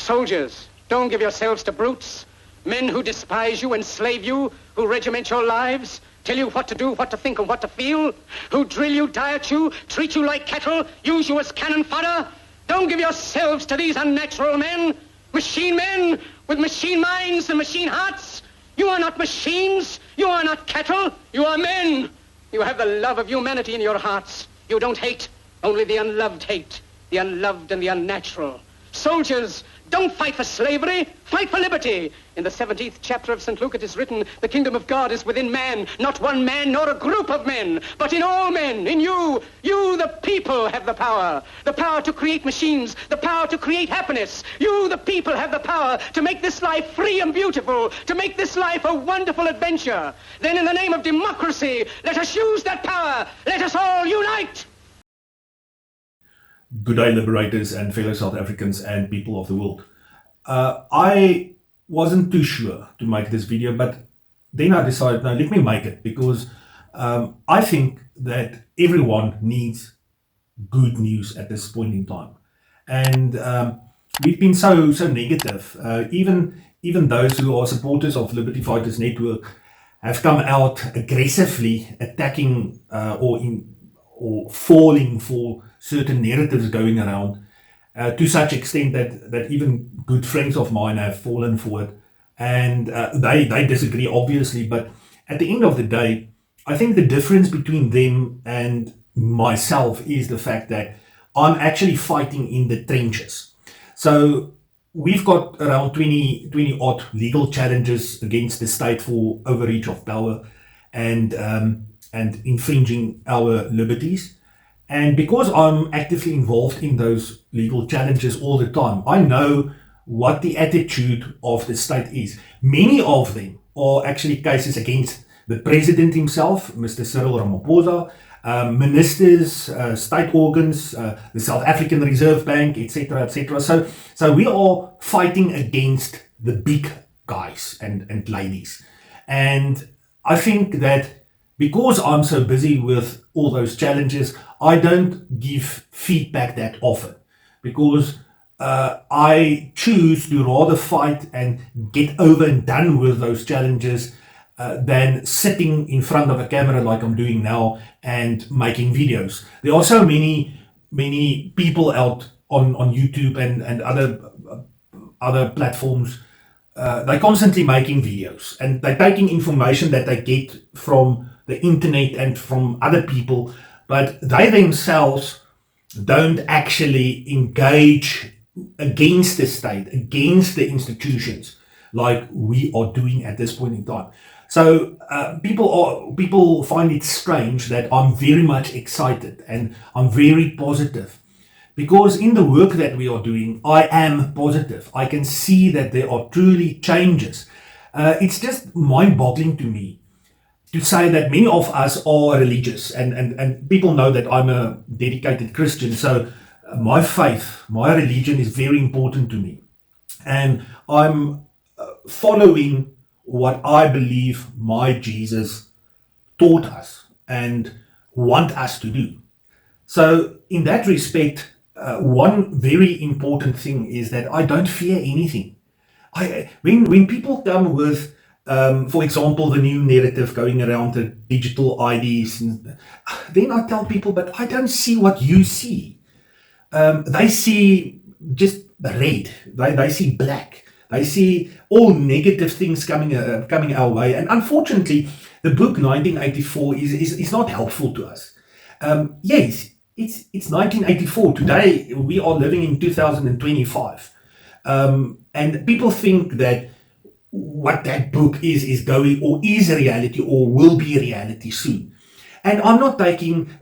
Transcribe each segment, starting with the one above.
Soldiers, don't give yourselves to brutes. Men who despise you, enslave you, who regiment your lives, tell you what to do, what to think, and what to feel, who drill you, diet you, treat you like cattle, use you as cannon fodder. Don't give yourselves to these unnatural men with machine minds and machine hearts. You are not machines. You are not cattle. You are men. You have the love of humanity in your hearts. You don't hate. Only the unloved hate. The unloved and the unnatural. Soldiers, don't fight for slavery. Fight for liberty. In the 17th chapter of St. Luke it is written, the kingdom of God is within man. Not one man nor a group of men, but in all men, in you. You, the people, have the power. The power to create machines. The power to create happiness. You, the people, have the power to make this life free and beautiful. To make this life a wonderful adventure. Then in the name of democracy, let us use that power. Let us all unite. Good day, liberators and fellow South Africans and people of the world. I wasn't too sure to make this video, but then I decided, no, let me make it, because I think that everyone needs good news at this point in time. And we've been so negative. Even those who are supporters of Liberty Fighters Network have come out aggressively attacking or falling for certain narratives going around, to such extent that even good friends of mine have fallen for it. And they disagree, obviously. But at the end of the day, I think the difference between them and myself is the fact that I'm actually fighting in the trenches. So we've got around 20 odd legal challenges against the state for overreach of power and infringing our liberties. And because I'm actively involved in those legal challenges all the time, I know what the attitude of the state is. Many of them are actually cases against the president himself, Mr. Cyril Ramaphosa, ministers, state organs, the South African Reserve Bank, etc., etc. So we are fighting against the big guys and ladies. And I think that because I'm so busy with all those challenges, I don't give feedback that often, because I choose to rather fight and get over and done with those challenges than sitting in front of a camera like I'm doing now and making videos. There are so many people out on YouTube and other platforms. They're constantly making videos, and they're taking information that they get from the internet and from other people, but they themselves don't actually engage against the state, against the institutions, like we are doing at this point in time. So people find it strange that I'm very much excited and I'm very positive, because in the work that we are doing, I am positive. I can see that there are truly changes. It's just mind-boggling to me to say that many of us are religious, and people know that I'm a dedicated Christian, so my faith, my religion is very important to me. And I'm following what I believe my Jesus taught us and want us to do. So in that respect, one very important thing is that I don't fear anything. When people come with, for example, the new narrative going around the digital IDs, then I tell people, but I don't see what you see. They see just red. They see black. They see all negative things coming our way. And unfortunately, the book 1984 is not helpful to us. Yes, it's 1984. Today, we are living in 2025. And people think that what that book is going, or is reality, or will be reality soon. And I'm not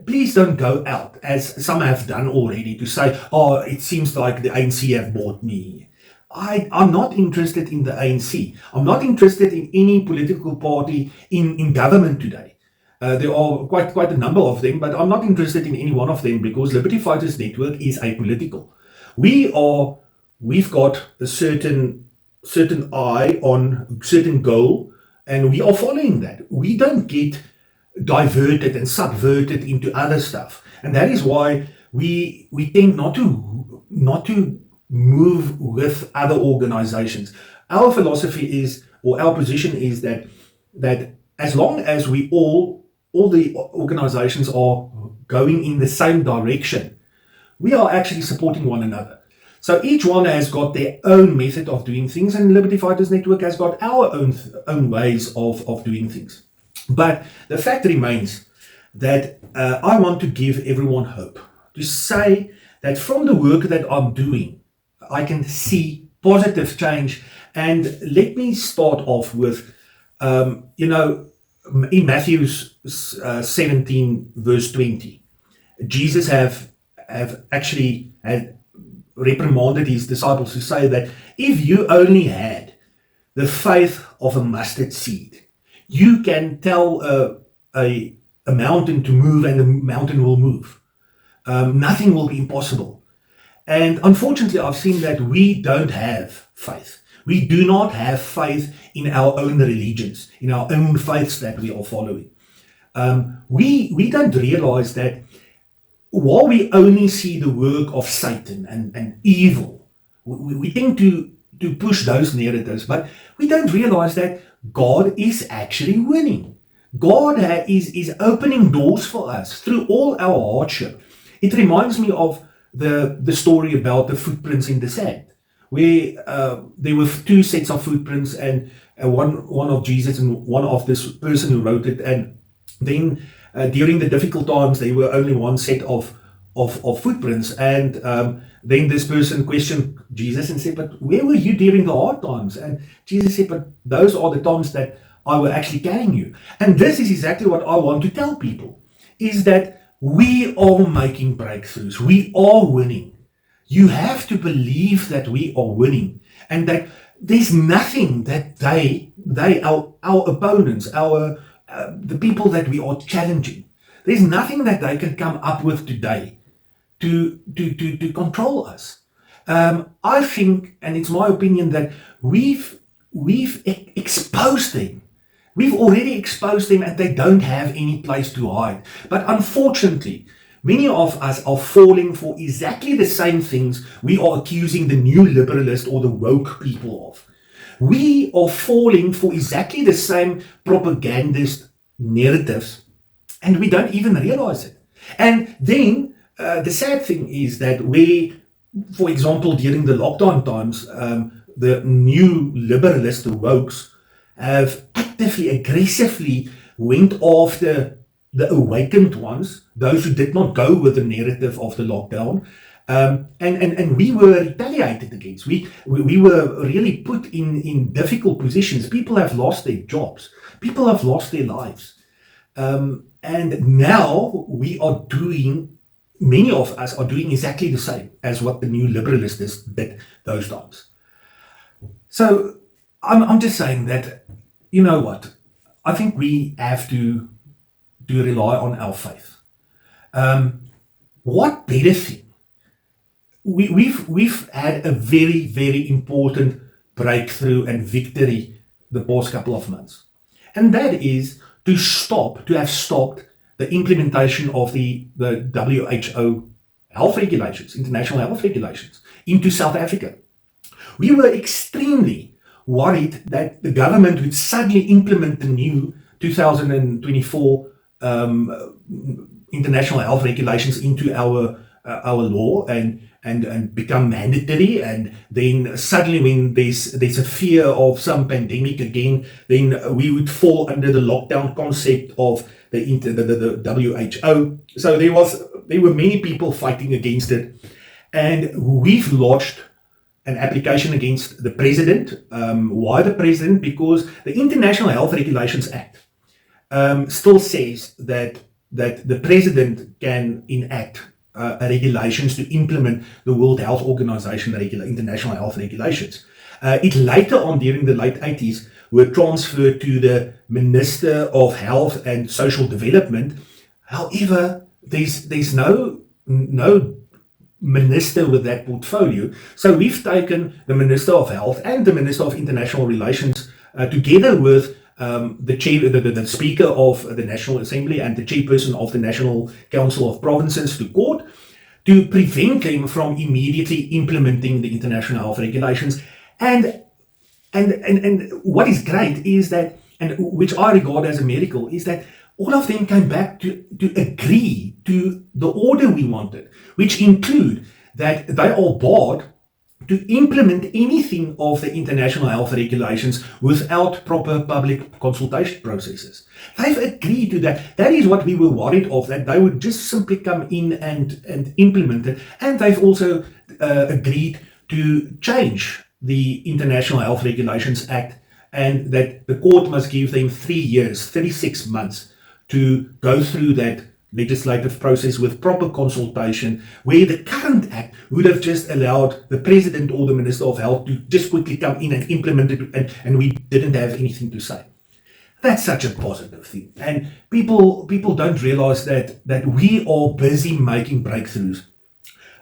please don't go out, as some have done already, to say, oh, it seems like the ANC have bought me. I'm not interested in the ANC. I'm not interested in any political party in government today. There are quite a number of them, but I'm not interested in any one of them, because Liberty Fighters Network is apolitical. We've got a certain eye on certain goal, and we are following that. We don't get diverted and subverted into other stuff, and that is why we tend not to move with other organizations. Our philosophy is, or our position is that as long as all the organizations are going in the same direction, we are actually supporting one another. So each one has got their own method of doing things, and Liberty Fighters Network has got our own ways of doing things. But the fact remains that I want to give everyone hope, to say that from the work that I'm doing, I can see positive change. And let me start off with, in Matthew 17, verse 20, Jesus have actually had reprimanded his disciples to say that if you only had the faith of a mustard seed, you can tell a mountain to move and the mountain will move. Nothing will be impossible. And unfortunately, I've seen that we don't have faith. We do not have faith in our own religions, in our own faiths that we are following. We don't realize that while we only see the work of Satan and evil, we tend to push those narratives, but we don't realize that God is actually winning. God is opening doors for us through all our hardship. It reminds me of the story about the footprints in the sand, where there were two sets of footprints, and one of Jesus and one of this person who wrote it. And then during the difficult times, there were only one set of footprints. And then this person questioned Jesus and said, "But where were you during the hard times?" And Jesus said, "But those are the times that I were actually carrying you." And this is exactly what I want to tell people, is that we are making breakthroughs. We are winning. You have to believe that we are winning, and that there's nothing that our opponents, the people that we are challenging, there's nothing that they can come up with today to control us. I think, and it's my opinion, that we've exposed them. We've already exposed them, and they don't have any place to hide. But unfortunately, many of us are falling for exactly the same things we are accusing the new liberalist or the woke people of. We are falling for exactly the same propagandist narratives, and we don't even realize it. And then the sad thing is that for example, during the lockdown times, the new liberalists, the wokes, have actively, aggressively went after the awakened ones, those who did not go with the narrative of the lockdown. And we were retaliated against. We were really put in difficult positions. People have lost their jobs. People have lost their lives. And now many of us are doing exactly the same as what the new liberalists did those times. So I'm just saying that, you know what, I think we have to rely on our faith. What better thing? We've had a very, very important breakthrough and victory the past couple of months. And that is to have stopped the implementation of the WHO health regulations, international health regulations, into South Africa. We were extremely worried that the government would suddenly implement the new 2024 international health regulations into our law and become mandatory, and then suddenly when there's a fear of some pandemic again, then we would fall under the lockdown concept of the WHO. So there were many people fighting against it, and we've lodged an application against the president. Why the president? Because the International Health Regulations Act still says that the president can enact regulations to implement the World Health Organization international health regulations. It later on, during the late 80s, were transferred to the Minister of Health and Social Development. However, there's no minister with that portfolio. So we've taken the Minister of Health and the Minister of International Relations together with the Speaker of the National Assembly and the Chairperson of the National Council of Provinces to court to prevent them from immediately implementing the international health regulations. And what is great is that, and which I regard as a miracle, is that all of them came back to agree to the order we wanted, which include that they are barred to implement anything of the international health regulations without proper public consultation processes. They've agreed to that. That is what we were worried of, that they would just simply come in and implement it. And they've also agreed to change the International Health Regulations Act, and that the court must give them 3 years, 36 months to go through that legislative process with proper consultation, where the current act would have just allowed the president or the minister of health to just quickly come in and implement it, and we didn't have anything to say. That's such a positive thing, and people don't realize that we are busy making breakthroughs.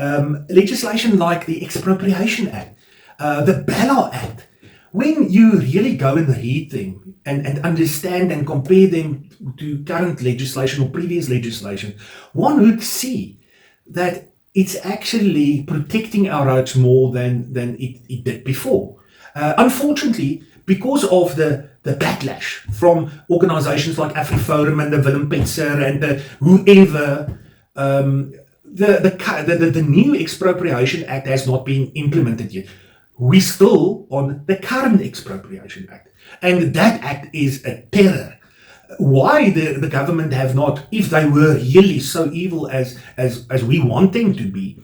Legislation like the Expropriation Act, the Ballot Act, when you really go and read them and understand and compare them to current legislation or previous legislation, one would see that it's actually protecting our rights more than it did before. Unfortunately, because of the backlash from organizations like AfriForum and the Willem Petzer and whoever, the new Expropriation Act has not been implemented yet. We're still on the current Expropriation Act, and that act is a terror. Why the government have not, if they were really so evil as we want them to be,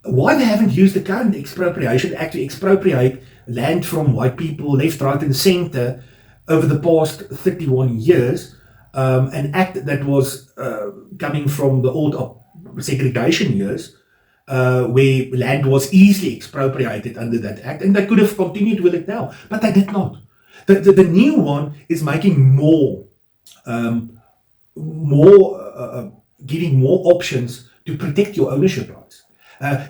why they haven't used the current Expropriation Act to expropriate land from white people left, right and center over the past 31 years, an act that was coming from the old segregation years, where land was easily expropriated under that act, and they could have continued with it now, but they did not. The new one is making giving more options to protect your ownership rights.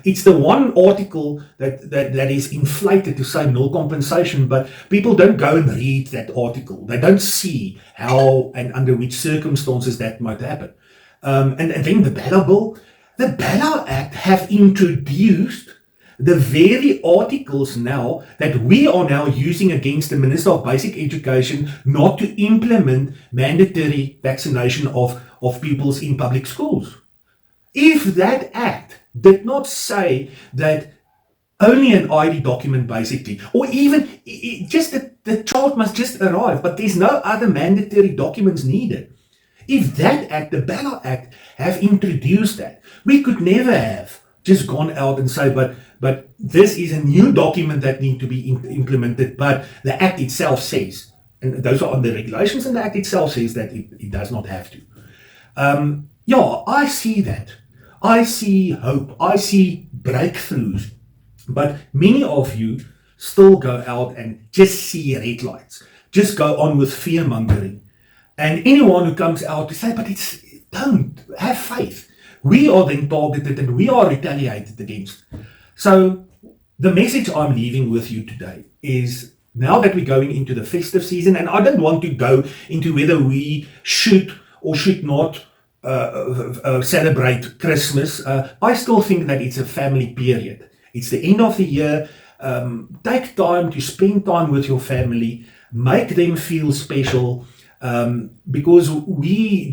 It's the one article that is inflated to say no compensation, but people don't go and read that article. They don't see how and under which circumstances that might happen. And then the Ballot Bill. The Ballot Act have introduced the very articles now that we are now using against the Minister of Basic Education not to implement mandatory vaccination of pupils in public schools. If that act did not say that only an ID document basically, or even just that the child must just arrive, but there's no other mandatory documents needed. If that act, the Ballot Act, have introduced that, we could never have just gone out and say, but this is a new document that needs to be implemented, but the Act itself says, and those are on the regulations, and the Act itself says that it does not have to. I see that. I see hope. I see breakthroughs. But many of you still go out and just see red lights. Just go on with fear-mongering. And anyone who comes out to say, but don't have faith. We are then targeted and we are retaliated against. So the message I'm leaving with you today is, now that we're going into the festive season, and I don't want to go into whether we should or should not celebrate Christmas. I still think that it's a family period. It's the end of the year. Take time to spend time with your family. Make them feel special. Because we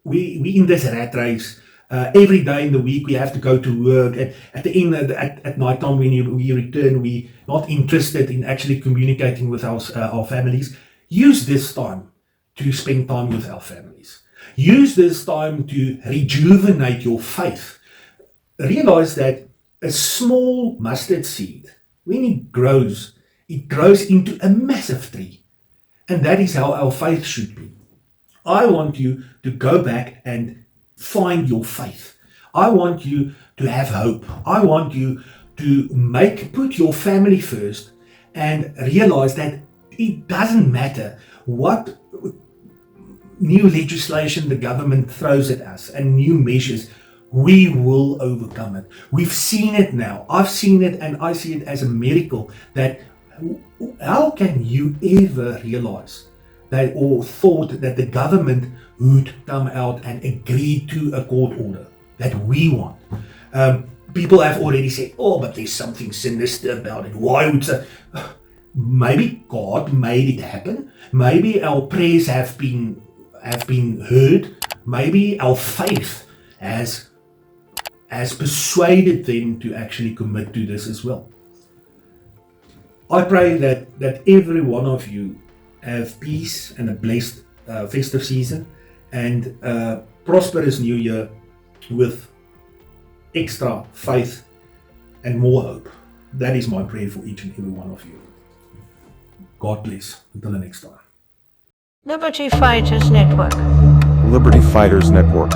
in this rat race, every day in the week we have to go to work, and at the end at night time when we return, we're not interested in actually communicating with our families. Use this time to spend time with our families. Use this time to rejuvenate your faith. Realize that a small mustard seed, when it grows into a massive tree. And that is how our faith should be. I want you to go back and find your faith. I want you to have hope. I want you to put your family first and realize that it doesn't matter what new legislation the government throws at us and new measures, we will overcome it. We've seen it now. I've seen it, and I see it as a miracle that how can you ever realize that, or thought that the government would come out and agree to a court order that we want? People have already said, oh, but there's something sinister about it. Why would so? Maybe God made it happen. Maybe our prayers have been heard. Maybe our faith has persuaded them to actually commit to this as well. I pray that every one of you have peace and a blessed festive season and a prosperous new year with extra faith and more hope. That is my prayer for each and every one of you. God bless. Until the next time. Liberty Fighters Network. Liberty Fighters Network.